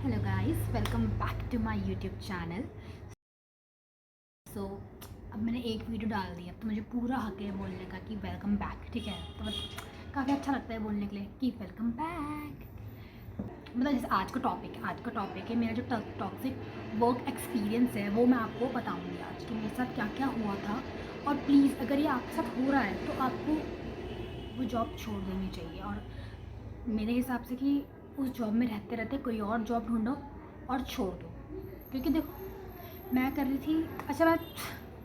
Hello guys, welcome back to my YouTube channel. सो अब मैंने एक वीडियो डाल दी, अब तो मुझे पूरा हक है बोलने का कि वेलकम बैक। ठीक है, तो काफ़ी अच्छा लगता है बोलने के लिए कि वेलकम बैक। मतलब जैसे आज का टॉपिक है मेरा जो टॉक्सिक वर्क एक्सपीरियंस है, वो मैं आपको बताऊंगी आज कि मेरे साथ क्या क्या हुआ था। और प्लीज़ अगर ये आपके साथ हो रहा है तो आपको वो जॉब छोड़ देनी चाहिए, और मेरे हिसाब से कि उस जॉब में रहते रहते कोई और जॉब ढूंढो और छोड़ दो। क्योंकि देखो, मैं कर रही थी, अच्छा मैं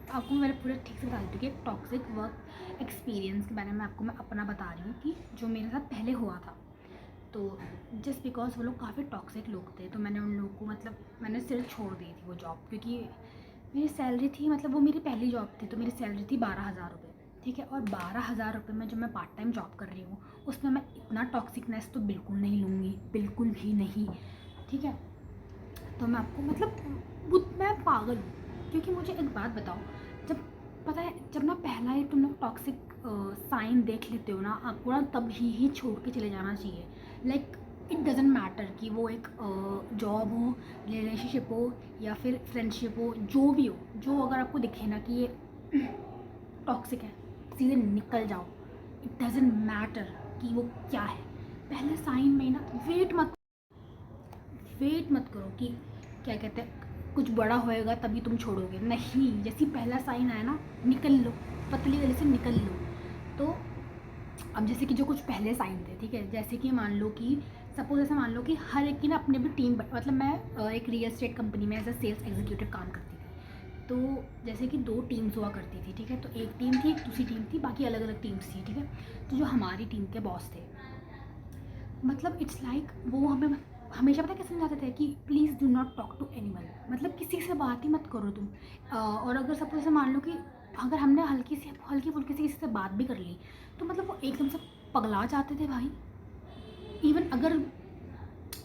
आपको मेरे पूरे ठीक से बता देती हूँ कि टॉक्सिक वर्क एक्सपीरियंस के बारे में आपको मैं अपना बता रही हूँ कि जो मेरे साथ पहले हुआ था। तो जस्ट बिकॉज वो लोग काफ़ी टॉक्सिक लोग थे, तो मैंने उन लोगों को मतलब मैंने सिर्फ छोड़ दी थी वो जॉब, क्योंकि मेरी सैलरी थी, मतलब वो मेरी पहली जॉब थी, तो मेरी सैलरी थी 12,000 रुपये। ठीक है, और 12,000 रुपये में जो मैं पार्ट टाइम जॉब कर रही हूँ उसमें मैं इतना टॉक्सिकनेस तो बिल्कुल नहीं लूँगी, बिल्कुल भी नहीं। ठीक है, तो मैं आपको मतलब मैं पागल हूँ, क्योंकि मुझे एक बात बताओ, जब पता है जब ना पहला ही तुम लोग टॉक्सिक साइन देख लेते हो ना, आपको ना तब ही छोड़ के चले जाना चाहिए। लाइक इट डजेंट मैटर कि वो एक जॉब हो, रिलेशनशिप हो या फिर फ्रेंडशिप हो, जो भी हो, जो अगर आपको दिखे ना कि ये टॉक्सिक है, सीधे निकल जाओ। इट डजेंट मैटर कि वो क्या है। पहले साइन में ना वेट मत करो कि क्या कहते हैं कुछ बड़ा होएगा तभी तुम छोड़ोगे, नहीं। जैसे पहला साइन आया ना, निकल लो, पतली गली से निकल लो। तो अब जैसे कि जो कुछ पहले साइन थे, ठीक है, जैसे कि मान लो कि सपोज ऐसा मान लो कि हर एक की ना अपनी अपनी टीम, मतलब मैं एक रियल एस्टेट कंपनी में एज अ सेल्स एग्जीक्यूटिव काम करती थी। तो जैसे कि दो टीम्स हुआ करती थी, ठीक है, तो एक टीम थी, एक दूसरी टीम थी, बाकी अलग अलग टीम्स थी। ठीक है, तो जो हमारी टीम के बॉस थे, मतलब इट्स लाइक वो हमें हमेशा पता कैसे समझाते थे कि please do not talk to anyone, मतलब किसी से बात ही मत करो तुम। और अगर सपोज से मान लो कि अगर हमने हल्की फुल्की सी किसी से बात भी कर ली, तो मतलब वो एकदम से पगला जाते थे भाई। इवन अगर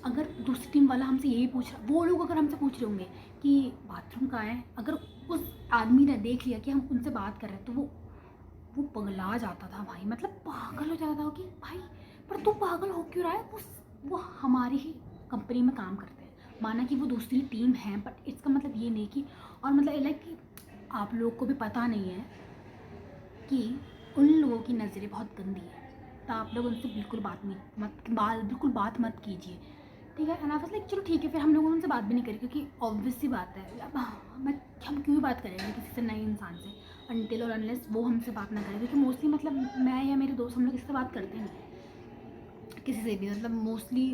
अगर दूसरी टीम वाला हमसे यही पूछ रहा, वो लोग अगर हमसे पूछ रहे होंगे कि बाथरूम कहाँ है, अगर उस आदमी ने देख लिया कि हम उनसे बात कर रहे हैं, तो वो पगला जाता था भाई, मतलब पागल हो जाता था कि भाई पर तू पागल हो क्यों रहा है। वो हमारी ही कंपनी में काम करते हैं, माना कि वो दूसरी टीम है, बट इसका मतलब ये नहीं कि, और मतलब लाइक कि आप लोग को भी पता नहीं है कि उन लोगों की नज़रें बहुत गंदी है, तो आप लोग उनसे बिल्कुल बिल्कुल बात मत कीजिए। ठीक है, एंड आई वाज लाइक चलो ठीक है, फिर हम लोगों ने उनसे बात भी नहीं करी, क्योंकि ऑब्वियस सी बात है, अब हम क्यों बात करेंगे किसी से, नए इंसान से, अनटिल और अनलेस वो हमसे बात ना करें। क्योंकि मोस्टली मतलब मैं या मेरे दोस्त हम लोग किसी से बात करते नहीं, किसी से भी, मतलब मोस्टली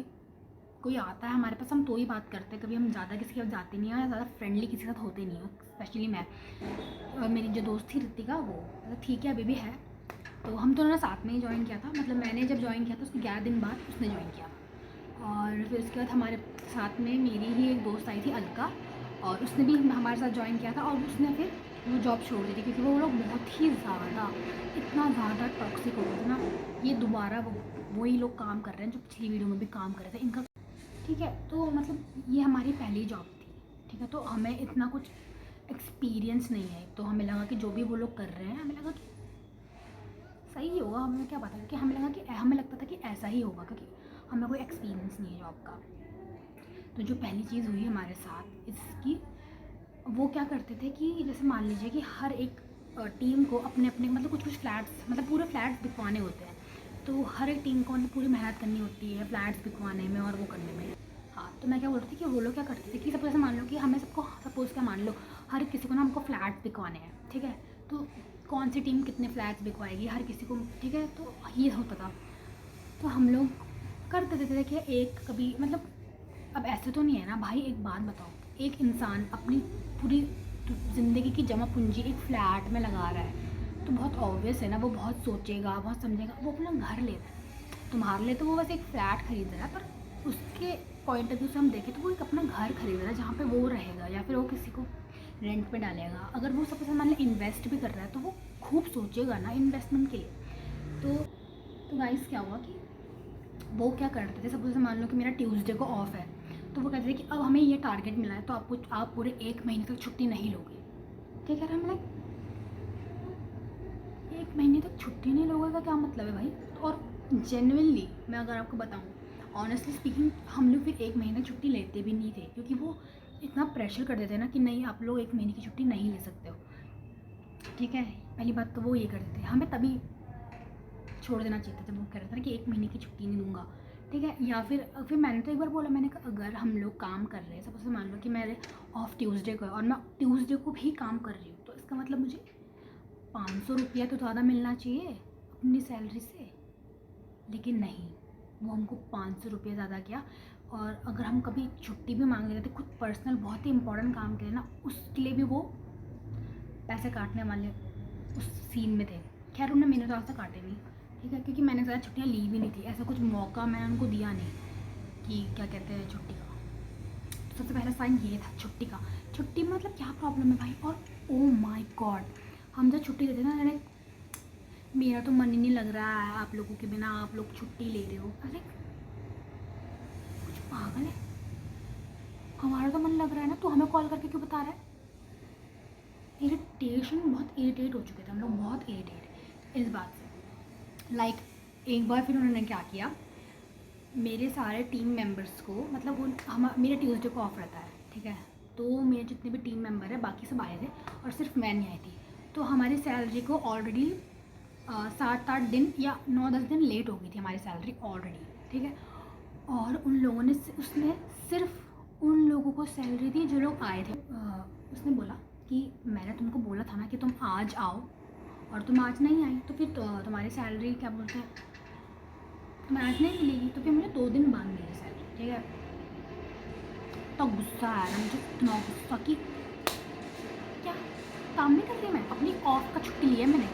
कोई आता है हमारे पास हम तो ही बात करते हैं, कभी हम ज़्यादा किसी के साथ जाते नहीं हैं, ज़्यादा फ्रेंडली किसी के साथ होते नहीं हो, स्पेशली मैं। और मेरी जो दोस्त थी ऋतिका, वो मतलब ठीक है अभी भी है, तो हम दोनों ने साथ में ही ज्वाइन किया था, मतलब मैंने जब ज्वाइन किया था उसके 11 दिन बाद उसने ज्वाइन किया था। और फिर उसके बाद हमारे साथ में मेरी ही एक दोस्त आई थी अलका, और उसने भी हमारे साथ ज्वाइन किया था, और उसने फिर वो जॉब छोड़ दी थी, क्योंकि वो लोग बहुत ही ज़्यादा, इतना ज़्यादा टॉक्सिक हो गए थे ना। ये दोबारा वही लोग काम कर रहे हैं जो पिछली वीडियो में भी काम कर रहे थे इनका। ठीक है, तो मतलब ये हमारी पहली जॉब थी। ठीक है, तो हमें इतना कुछ एक्सपीरियंस नहीं है, तो हमें लगा कि जो भी वो लोग कर रहे हैं, हमें लगा कि सही ही होगा, हमें क्या पता, कि हमें लगता था कि ऐसा ही होगा, क्योंकि हमें कोई एक्सपीरियंस नहीं है जॉब का। तो जो पहली चीज़ हुई हमारे साथ इसकी, वो क्या करते थे कि जैसे मान लीजिए कि हर एक टीम को अपने अपने मतलब कुछ कुछ फ्लैट्स, मतलब पूरे फ्लैट्स बिकवाने होते हैं, तो हर एक टीम को मतलब पूरी मेहनत करनी होती है फ्लैट्स बिकवाने में और वो करने में। हाँ, तो मैं क्या बोल रही थी कि वो लोग क्या करते थे कि सपोज मान लो कि हमें सबको, सपोज क्या मान लो हर किसी को ना हमको फ्लैट्स बिकवाने हैं। ठीक है, तो कौन सी टीम कितने फ्लैट्स बिकवाएगी हर किसी को, ठीक है, तो ये होता था। तो हम लोग कर देते थे, देखिए एक कभी मतलब, अब ऐसे तो नहीं है ना भाई, एक बात बताओ, एक इंसान अपनी पूरी ज़िंदगी की जमा पूंजी एक फ्लैट में लगा रहा है, तो बहुत ऑब्वियस है ना, वो बहुत सोचेगा, बहुत समझेगा, वो अपना घर ले रहा है। तुम्हारे लिए तो वो बस एक फ़्लैट खरीद रहा है, पर उसके पॉइंट ऑफ व्यू से हम देखें तो वो एक अपना घर खरीद रहा है, जहाँ पे वो रहेगा या फिर वो किसी को रेंट पे डालेगा। अगर वो सपोज मान लो इन्वेस्ट भी कर रहा है, तो वो खूब सोचेगा ना इन्वेस्टमेंट के लिए। तो गाइस क्या हुआ कि वो क्या करते थे, सपोज मान लो कि मेरा ट्यूसडे को ऑफ है, तो वो कहते थे कि अब हमें ये टारगेट मिला है, तो आप पूरे 1 महीने तक छुट्टी नहीं लोगे। ठीक है, हम लाइक 1 महीने तक छुट्टी नहीं लोगे का क्या मतलब है भाई। और जेन्युइनली मैं अगर आपको बताऊँ, ऑनेस्टली स्पीकिंग हम लोग फिर 1 महीना छुट्टी लेते भी नहीं थे, क्योंकि वो इतना प्रेशर कर देते हैं ना कि नहीं आप लोग 1 महीने की छुट्टी नहीं ले सकते हो, ठीक है। पहली बात तो वो ये कर देते, हमें तभी छोड़ देना चाहिए था जब वो कह रहा था कि 1 महीने की छुट्टी नहीं दूंगा, ठीक है। या फिर मैंने तो एक बार बोला, मैंने कहा अगर हम लोग काम कर रहे हैं, सपोज से मान लो कि मेरे ऑफ ट्यूसडे को है और मैं ट्यूसडे को भी काम कर रही हूँ, तो इसका मतलब मुझे 500 रुपया तो ज़्यादा मिलना चाहिए अपनी सैलरी से, लेकिन नहीं, वो हमको 500 रुपये ज़्यादा किया। और अगर हम कभी छुट्टी भी मांग लेते थे खुद पर्सनल बहुत ही इंपॉर्टेंट काम के लिए ना, उसके लिए भी वो पैसे काटने वाले उस सीन में थे। खैर उन्होंने मैंने तो आज तक काटे नहीं, ठीक है, क्योंकि मैंने ज़्यादा छुट्टियाँ ली भी नहीं थी, ऐसा कुछ मौका मैंने उनको दिया नहीं कि क्या कहते हैं छुट्टी का। तो सबसे पहला साइन ये था छुट्टी का। छुट्टी में मतलब क्या प्रॉब्लम है भाई। और ओ माय गॉड, हम जब छुट्टी लेते ना, अरे मेरा तो मन ही नहीं लग रहा है आप लोगों के बिना, आप लोग छुट्टी ले रहे हो, अरे कुछ पागल है, हमारा तो मन लग रहा है ना, तो हमें कॉल करके क्यों बता रहा है। इरिटेशन, बहुत इरिटेट हो चुके थे हम लोग, बहुत इरिटेट इस बात से। लाइक एक बार फिर उन्होंने क्या किया, मेरे सारे टीम मेंबर्स को, मतलब हम मेरे ट्यूसडे को ऑफ रहता है, ठीक है, तो मेरे जितने भी टीम मेंबर है बाकी सब आए थे और सिर्फ मैं नहीं आई थी। तो हमारी सैलरी को ऑलरेडी 7-8 दिन या 9-10 दिन लेट हो गई थी हमारी सैलरी ऑलरेडी, ठीक है। और उन लोगों ने उसने सिर्फ उन लोगों को सैलरी दी जो लोग आए थे। उसने बोला कि मैंने तुमको बोला था ना कि तुम आज आओ, और तुम आज नहीं आई, तो फिर तुम्हारी सैलरी क्या बोलते हैं, तुम्हें आज नहीं मिलेगी, तो फिर मुझे 2 दिन बाद मिली सैलरी, ठीक है। तो गुस्सा आया ना मुझे, इतना गुस्सा कि क्या काम नहीं कर रही मैं, अपनी ऑफ का छुट्टी लिया मैंने,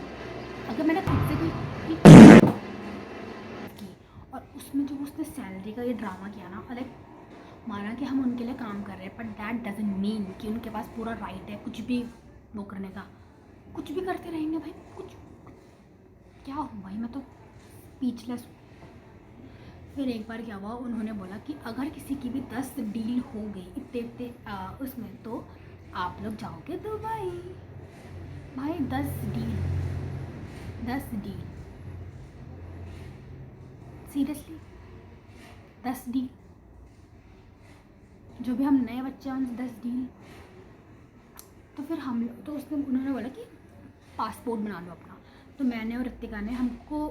अगर मैंने खुद से कोई की, और उसमें जो उसने सैलरी का ये ड्रामा किया ना, लाइक माना कि हम उनके लिए काम कर रहे हैं, बट दैट डजंट मीन कि उनके पास पूरा राइट है कुछ भी वो करने का, कुछ भी करते रहेंगे भाई, कुछ क्या हो भाई, मैं तो स्पीचलेस। फिर एक बार क्या हुआ, उन्होंने बोला कि अगर किसी की भी 10 डील हो गई इतने उसमें, तो आप लोग जाओगे दुबई। भाई 10 डील सीरियसली, 10 डील, जो भी हम नए बच्चे हैं उनसे 10 डील। तो फिर हम लोग, तो उसने उन्होंने बोला कि पासपोर्ट बना लो अपना, तो मैंने और ऋतिका ने, हमको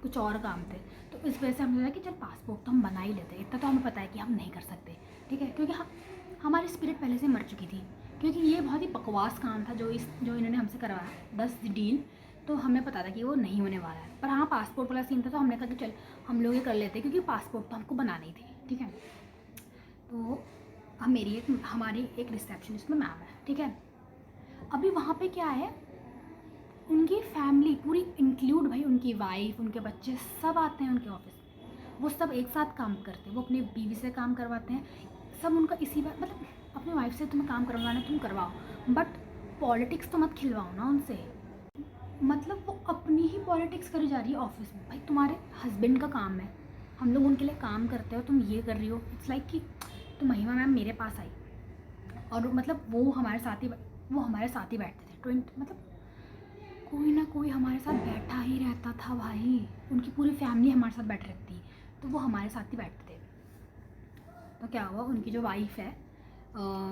कुछ और काम थे, तो इस वजह से हमने बोला कि चल पासपोर्ट तो हम बना ही लेते, इतना तो हमें पता है कि हम नहीं कर सकते, ठीक है, क्योंकि हमारी स्पिरिट पहले से मर चुकी थी, क्योंकि ये बहुत ही बकवास काम था जो इन्होंने हमसे करवाया 10 डील, तो हमें पता था कि वो नहीं होने वाला है। पर हाँ पासपोर्ट वाला सीन था, तो हमने कहा कि चल हम लोग ये कर लेते, क्योंकि पासपोर्ट तो हमको बनाना ही थी, ठीक है। तो हम हमारी एक रिसेप्शनिस्ट में मैम है, ठीक है। अभी वहाँ पे क्या है, उनकी फैमिली पूरी इंक्लूड, भाई उनकी वाइफ, उनके बच्चे सब आते हैं उनके ऑफिस में, वो सब एक साथ काम करते हैं, वो अपनी बीवी से काम करवाते हैं, सब उनका इसी बात, मतलब अपनी वाइफ से तुम्हें काम करवाना तुम करवाओ, बट पॉलिटिक्स तो मत खिलवाओ ना उनसे, मतलब वो अपनी ही पॉलिटिक्स करी जा रही है ऑफिस में। भाई तुम्हारे हस्बैंड का काम है, हम लोग उनके लिए काम करते हो, तुम ये कर रही हो। इट्स लाइक कि तो महिमा मैम मेरे पास आई और मतलब वो हमारे साथ ही बैठते थे, मतलब कोई ना कोई हमारे साथ बैठा ही रहता था भाई, उनकी पूरी फैमिली हमारे साथ बैठ रहती, तो वो हमारे साथ ही बैठते थे। तो क्या हुआ, उनकी जो वाइफ है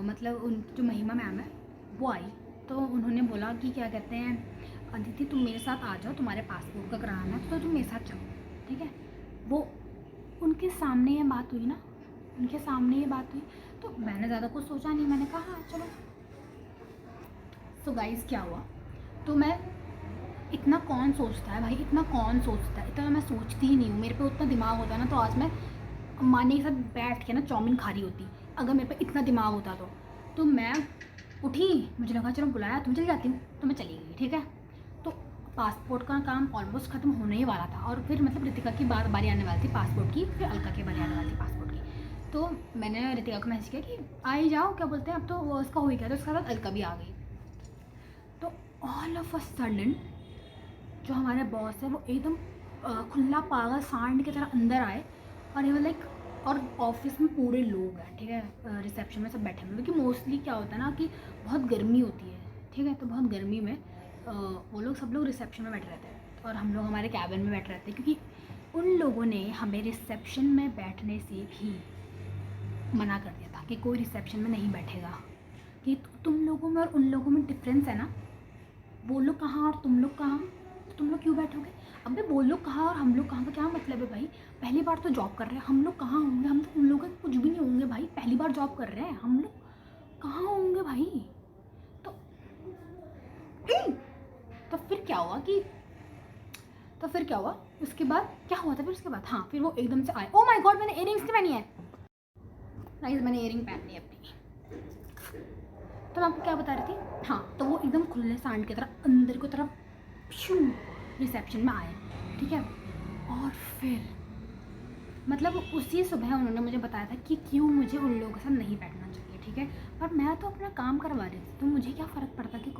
मतलब उन जो महिमा मैम है वो आई, तो उन्होंने बोला कि क्या कहते हैं अदिति तुम मेरे साथ आ जाओ, तुम्हारे पासपोर्ट का कराना है तो तुम मेरे साथ चलो, ठीक है। वो उनके सामने ये बात हुई ना, उनके सामने ये बात हुई, तो मैंने ज़्यादा कुछ सोचा नहीं, मैंने कहा हाँ चलो। तो गाइस क्या हुआ, तो मैं इतना कौन सोचता है भाई, इतना कौन सोचता है, इतना मैं सोचती ही नहीं हूँ, मेरे पे उतना दिमाग होता ना तो आज मैं मानी के साथ बैठ के ना चाउमीन खा रही होती, अगर मेरे पे इतना दिमाग होता तो मैं उठी, मुझे लगा चलो बुलाया तुम चली जाती हूँ, तो मैं चली गई, ठीक है। तो पासपोर्ट का काम ऑलमोस्ट ख़त्म होने ही वाला था, और फिर मतलब ऋतिका की बारी आने वाली थी पासपोर्ट की, फिर अलका की बारी आने वाली थी पासपोर्ट की, तो मैंने ऋतिका को मैसेज किया कि आ ही जाओ, क्या बोलते हैं, अब तो वो उसका हो ही गया, तो उसके बाद अलका भी आ गई। तो ऑल ऑफ अ सडन जो हमारे बॉस है वो एकदम खुला पागल सांड की तरह अंदर आए, और ये लाइक, और ऑफिस में पूरे लोग हैं, ठीक है, रिसेप्शन में सब बैठे हुए, क्योंकि मोस्टली क्या होता है ना कि बहुत गर्मी होती है, ठीक है, तो बहुत गर्मी में वो लोग सब लोग रिसेप्शन में बैठे रहते हैं और हम लोग हमारे कैबिन में बैठे रहते हैं, क्योंकि उन लोगों ने हमें रिसेप्शन में बैठने से भी मना कर दिया था कि कोई रिसेप्शन में नहीं बैठेगा, कि तुम लोगों में और उन लोगों में डिफरेंस है ना, वो लोग कहाँ और तुम लोग कहाँ, तो तुम लोग क्यों बैठोगे। अबे वो लोग कहाँ और हम लोग कहाँ का क्या मतलब है भाई। पहली बार तो जॉब कर रहे हैं, हम लोग कहाँ होंगे, हम तो उन लोगों के कुछ भी नहीं होंगे भाई। पहली बार जॉब कर रहे हैं, हम लोग कहाँ होंगे भाई। तो तो फिर क्या हुआ कि उसके बाद क्या हुआ था फिर उसके बाद, हाँ फिर वो एकदम से आए। ओ माय गॉड, मैंने इयरिंग्स नहीं पहनी है गाइस, मैंने इयरिंग पहन ली अपनी। तो मैं आपको क्या बता रही थी, हाँ तो वो एकदम खुले सांड की तरह अंदर की तरफ रिसेप्शन में आए, ठीक है। और फिर मतलब उसी सुबह उन्होंने मुझे बताया था कि क्यों मुझे उन लोगों के साथ नहीं बैठना चाहिए, ठीक है। पर मैं तो अपना काम करवा रही थी, तो मुझे क्या फ़र्क पड़ता कि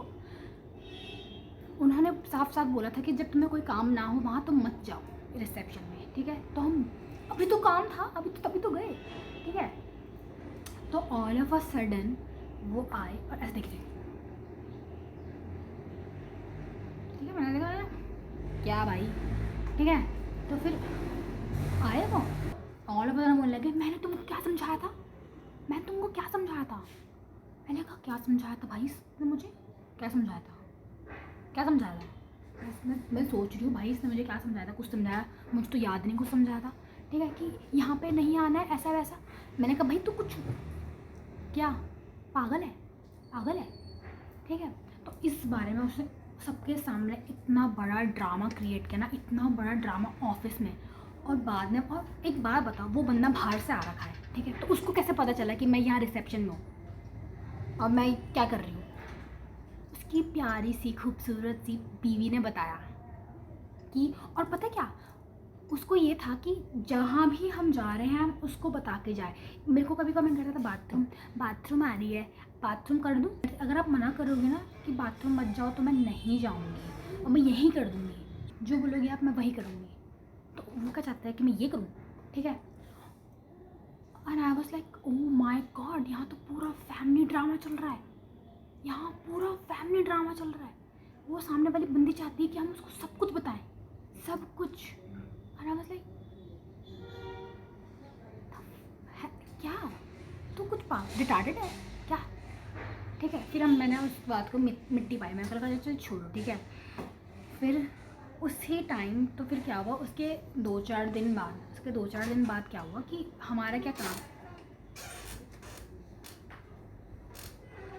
उन्होंने साफ साफ बोला था कि जब तुम्हें कोई काम ना हो वहाँ तो मत जाओ रिसेप्शन में, ठीक है। तो हम अभी तो काम था, तभी तो गए, ठीक है। तो ऑल ऑफ अ सडन वो आए और ऐसे देख रहे, ठीक है। मैंने देखा क्या भाई, ठीक है। तो फिर आए वो ऑल ऑफ अ सडन बोलने लगे, मैंने तुमको क्या समझाया था, मैंने कहा क्या समझाया था भाई इसने मुझे, क्या समझाया था। मैं सोच रही हूँ भाई इसने मुझे क्या समझाया था, कुछ समझाया मुझे तो याद नहीं, कुछ समझाया था, ठीक है, कि यहाँ पे नहीं आना है ऐसा वैसा। मैंने कहा भाई तू कुछ क्या पागल है, ठीक है। तो इस बारे में उसने सबके सामने इतना बड़ा ड्रामा क्रिएट किया ना, इतना बड़ा ड्रामा ऑफिस में। और बाद में, और एक बार बताओ, वो बंदा बाहर से आ रखा है, ठीक है, तो उसको कैसे पता चला कि मैं यहाँ रिसेप्शन में हूँ और मैं क्या कर रही हूँ। उसकी प्यारी सी खूबसूरत सी बीवी ने बताया कि, और पता क्या, उसको ये था कि जहाँ भी हम जा रहे हैं हम उसको बता के जाए। मेरे को कभी कमेंट करता था बाथरूम आ रही है, बाथरूम कर दूँ। अगर आप मना करोगे ना कि बाथरूम मत जाओ तो मैं नहीं जाऊँगी और मैं यही कर दूँगी, जो बोलोगे आप मैं वही करूँगी। तो वो क्या चाहता है कि मैं ये करूँ, ठीक है। And I was like oh my God, यहाँ तो पूरा फैमिली ड्रामा चल रहा है, वो सामने वाली बंदी चाहती है कि हम उसको सब कुछ बताएं, सब कुछ। और आई वाज लाइक क्या तू कुछ रिटार्डेड है क्या, ठीक है। फिर मैंने उस बात को मिट्टी पाई, मैंने कहा चल छोड़ो, ठीक है। फिर उसी टाइम तो फिर क्या हुआ, उसके 2-4 दिन बाद क्या हुआ कि हमारा क्या काम,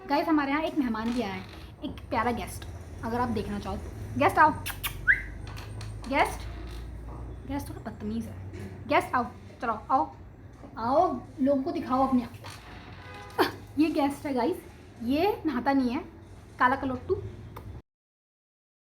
गाइस हमारे यहाँ एक मेहमान भी आया है, एक प्यारा गेस्ट, अगर आप देखना चाहो तो। गेस्ट आओ, गेस्ट थोड़ा बदतमीज़ है। गेस्ट आओ, चलो आओ लोगों को दिखाओ अपने। ये गेस्ट है गाइस, ये नहाता नहीं है, काला कलोट्टू,